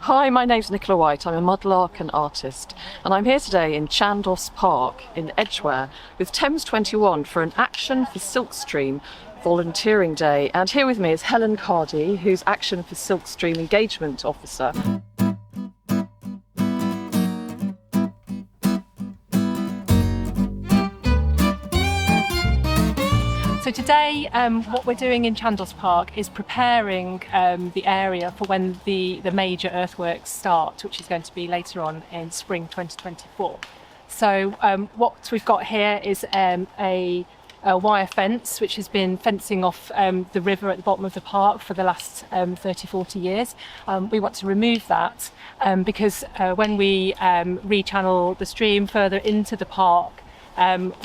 Hi, my name's Nicola White. I'm a mudlark and artist, and I'm here today in Chandos Park in Edgware with Thames21 for an Action for Silkstream volunteering day. And here with me is Helen Cardy, who's Action for Silkstream Engagement Officer. So today, what we're doing in Chandos Park is preparing the area for when the major earthworks start, which is going to be later on in spring 2024. So what we've got here is a wire fence, which has been fencing off the river at the bottom of the park for the last 30-40 years. We want to remove that because when we rechannel the stream further into the park,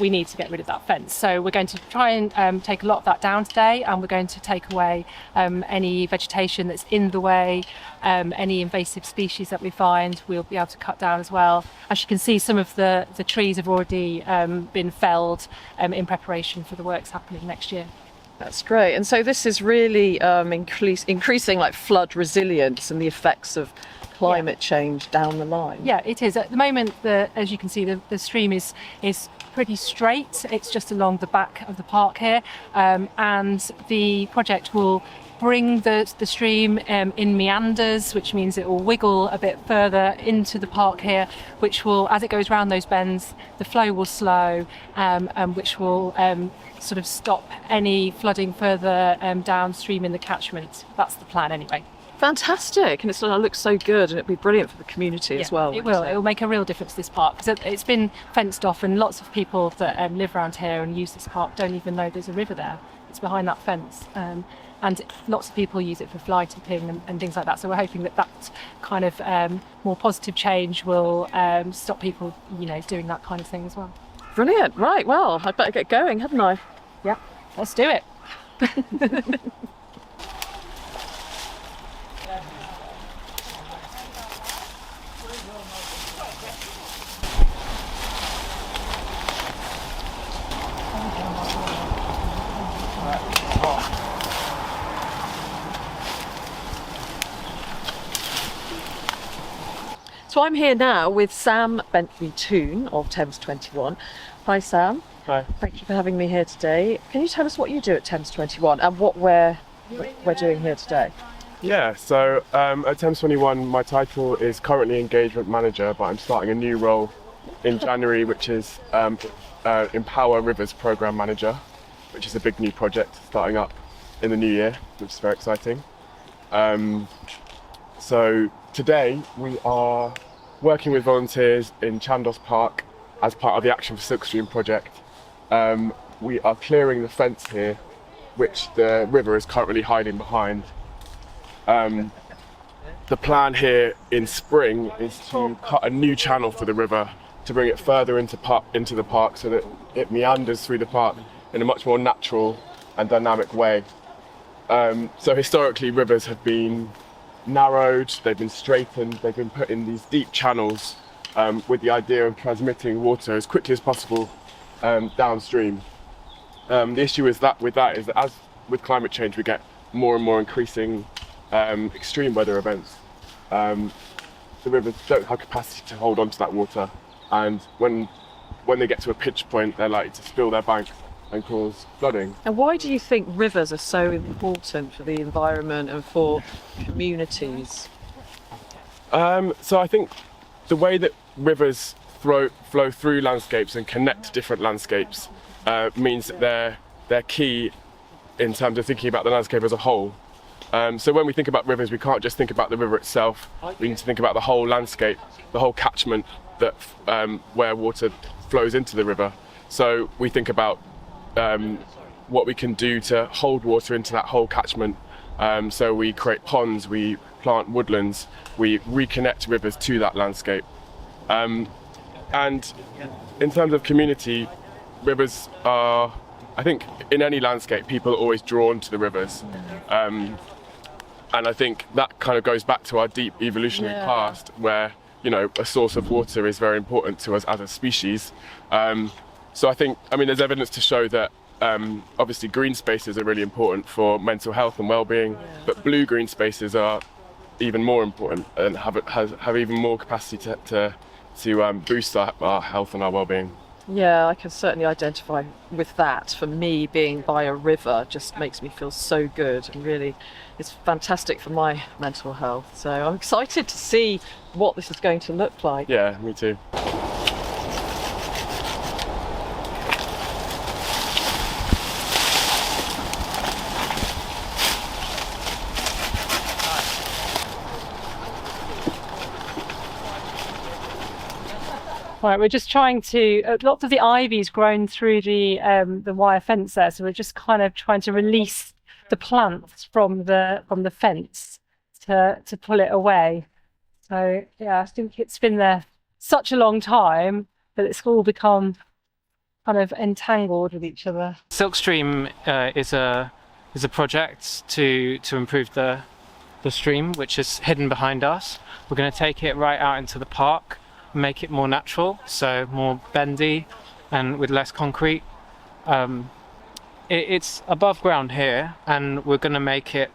we need to get rid of that fence. So we're going to try and take a lot of that down today, and we're going to take away any vegetation that's in the way, any invasive species that we find we'll be able to cut down as well. As you can see, some of the trees have already been felled in preparation for the works happening next year. That's great. And so this is really increasing like flood resilience and the effects of climate change down the line. Yeah, it is. At the moment, as you can see, the stream is pretty straight. It's just along the back of the park here, and the project will bring the stream in meanders, which means it will wiggle a bit further into the park here, which will, as it goes around those bends, the flow will slow, which will sort of stop any flooding further downstream in the catchment. That's the plan anyway. Fantastic, and it's going to look so good, and it'll be brilliant for the community as well. It will. It will make a real difference to this park, because it's been fenced off, and lots of people that live around here and use this park don't even know there's a river there. It's behind that fence, and lots of people use it for fly tipping and things like that. So we're hoping that kind of more positive change will stop people, doing that kind of thing as well. Brilliant. Right. Well, I'd better get going, hadn't I? Yeah. Let's do it. So I'm here now with Sam Bentley-Toone of Thames21. Hi, Sam. Hi. Thank you for having me here today. Can you tell us what you do at Thames21 and what we're doing here today? Yeah, so at Thames21, my title is currently Engagement Manager, but I'm starting a new role in January, which is Empower Rivers Programme Manager, which is a big new project starting up in the new year, which is very exciting. So today we are working with volunteers in Chandos Park as part of the Action for Silkstream project. We are clearing the fence here, which the river is currently hiding behind. The plan here in spring is to cut a new channel for the river to bring it further into the park so that it meanders through the park in a much more natural and dynamic way. So historically, rivers have been narrowed, they've been straightened, they've been put in these deep channels with the idea of transmitting water as quickly as possible downstream. The issue with that is that as with climate change we get more and more increasing extreme weather events. The rivers don't have capacity to hold on to that water, and when they get to a pinch point, they're likely to spill their banks and cause flooding. And why do you think rivers are so important for the environment and for communities? So I think the way that rivers flow through landscapes and connect different landscapes means that they're key in terms of thinking about the landscape as a whole. So when we think about rivers, we can't just think about the river itself. We need to think about the whole landscape, the whole catchment that where water flows into the river. So we think about what we can do to hold water into that whole catchment. So we create ponds, we plant woodlands, we reconnect rivers to that landscape. And in terms of community, rivers are, I think in any landscape, people are always drawn to the rivers. And I think that kind of goes back to our deep evolutionary past, where, a source of water is very important to us as a species. So I think, there's evidence to show that obviously green spaces are really important for mental health and well-being, but blue green spaces are even more important and have even more capacity to boost our health and our well-being. Yeah, I can certainly identify with that. For me, being by a river just makes me feel so good, and really it's fantastic for my mental health. So I'm excited to see what this is going to look like. Yeah, me too. Right, we're just trying to. Lots of the ivy's grown through the wire fence there, so we're just kind of trying to release the plants from the fence to pull it away. So yeah, I think it's been there such a long time that it's all become kind of entangled with each other. Silkstream is a project to improve the stream, which is hidden behind us. We're going to take it right out into the park, make it more natural, so more bendy and with less concrete. It's above ground here, and we're going to make it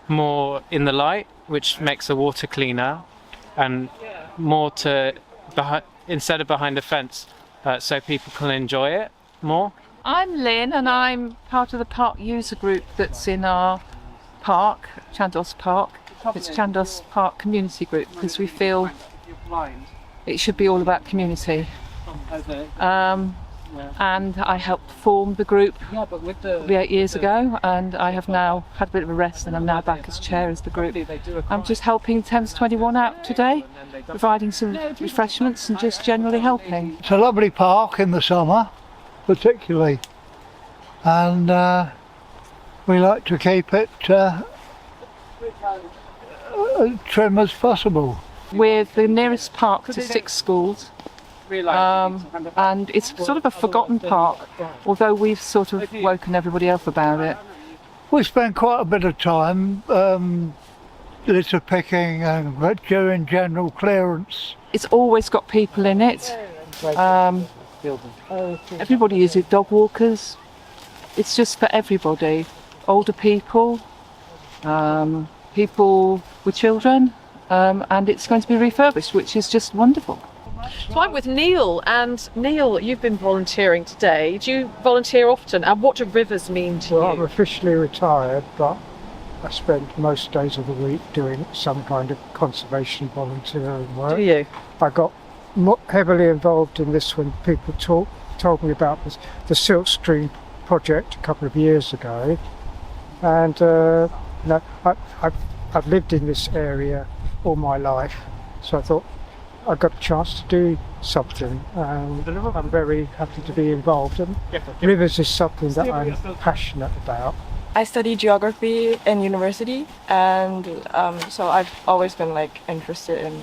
more in the light, which makes the water cleaner, and more instead of behind a fence, so people can enjoy it more. I'm Lynn, and I'm part of the park user group that's in our park, Chandos Park. It's Chandos Park Community Group, because we feel it should be all about community. And I helped form the group probably 8 years ago, and I have now had a bit of a rest, and I'm now back as chair of the group. I'm just helping Thames21 out today, providing some refreshments and just generally helping. It's a lovely park in the summer, particularly, and we like to keep it as trim as possible. We're the nearest park to 6 schools, and it's sort of a forgotten park, although we've sort of woken everybody up about it. We spend quite a bit of time litter picking and doing general clearance. It's always got people in it. Everybody uses dog walkers. It's just for everybody. Older people, people with children, and it's going to be refurbished, which is just wonderful. So I'm with Neil, and Neil, you've been volunteering today. Do you volunteer often, and what do rivers mean to Well, I'm you? officially retired, but I spend most days of the week doing some kind of conservation volunteering work. Do you? I got heavily involved in this when people told me about the Silkstream project a couple of years ago, and I've lived in this area all my life, so I thought I got a chance to do something, and I'm very happy to be involved. And rivers is something that I'm passionate about. I studied geography in university, and so I've always been interested in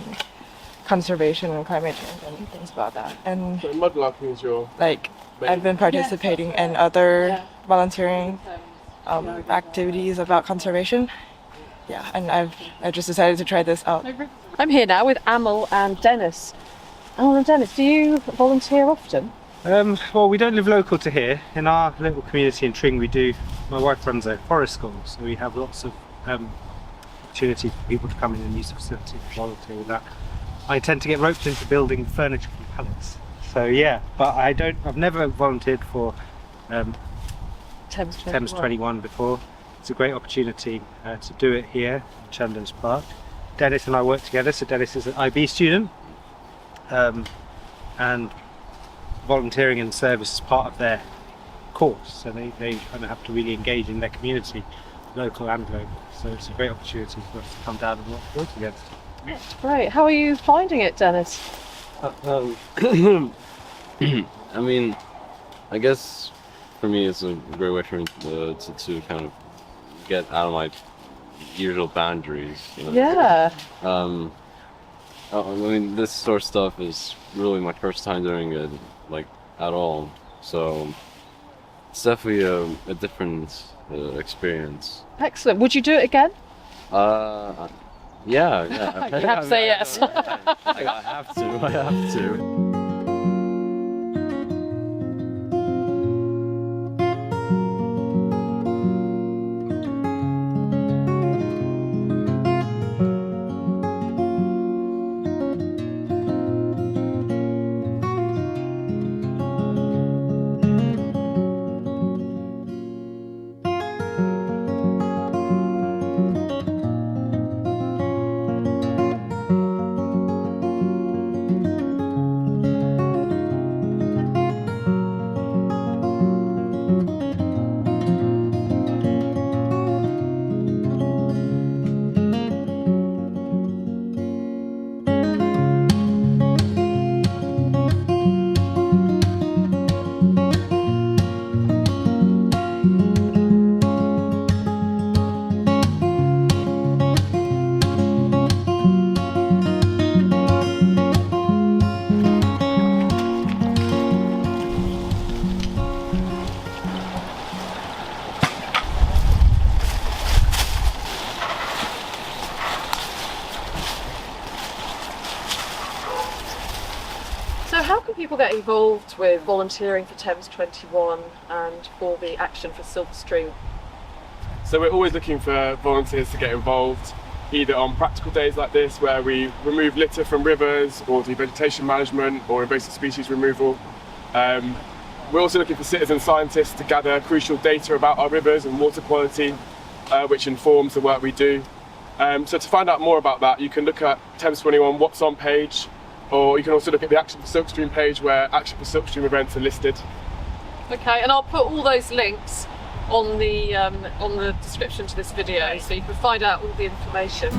conservation and climate change and things about that. And So mudlarking is your I've been participating in other volunteering activities about conservation. Yeah, and I just decided to try this out. I'm here now with Amal and Dennis. Amal and Dennis, do you volunteer often? Well, we don't live local to here. In our little community in Tring, we do. My wife runs a forest school, so we have lots of opportunity for people to come in and use the facility and volunteer with that. I tend to get roped into building furniture from pallets. So yeah, but I've never volunteered for Thames21 before. It's a great opportunity to do it here in Chandos Park. Dennis and I work together, so Dennis is an IB student, and volunteering in service is part of their course, so they kind of have to really engage in their community, local and global. So it's a great opportunity for us to come down and work together. That's great. How are you finding it, Dennis? I mean, I guess for me it's a great way for me to kind of get out of my usual boundaries. You know? Yeah. I mean, this sort of stuff is really my first time doing it, at all. So it's definitely a different experience. Excellent. Would you do it again? Yeah. You have to say yes. I have to. how can people get involved with volunteering for Thames21 and for the Action for Siltstream? So we're always looking for volunteers to get involved, either on practical days like this where we remove litter from rivers or do vegetation management or invasive species removal. We're also looking for citizen scientists to gather crucial data about our rivers and water quality, which informs the work we do. So to find out more about that, you can look at Thames21 What's On page, or you can also look at the Action for Siltstream page where Action for Siltstream events are listed. Okay, and I'll put all those links on the description to this video, so you can find out all the information.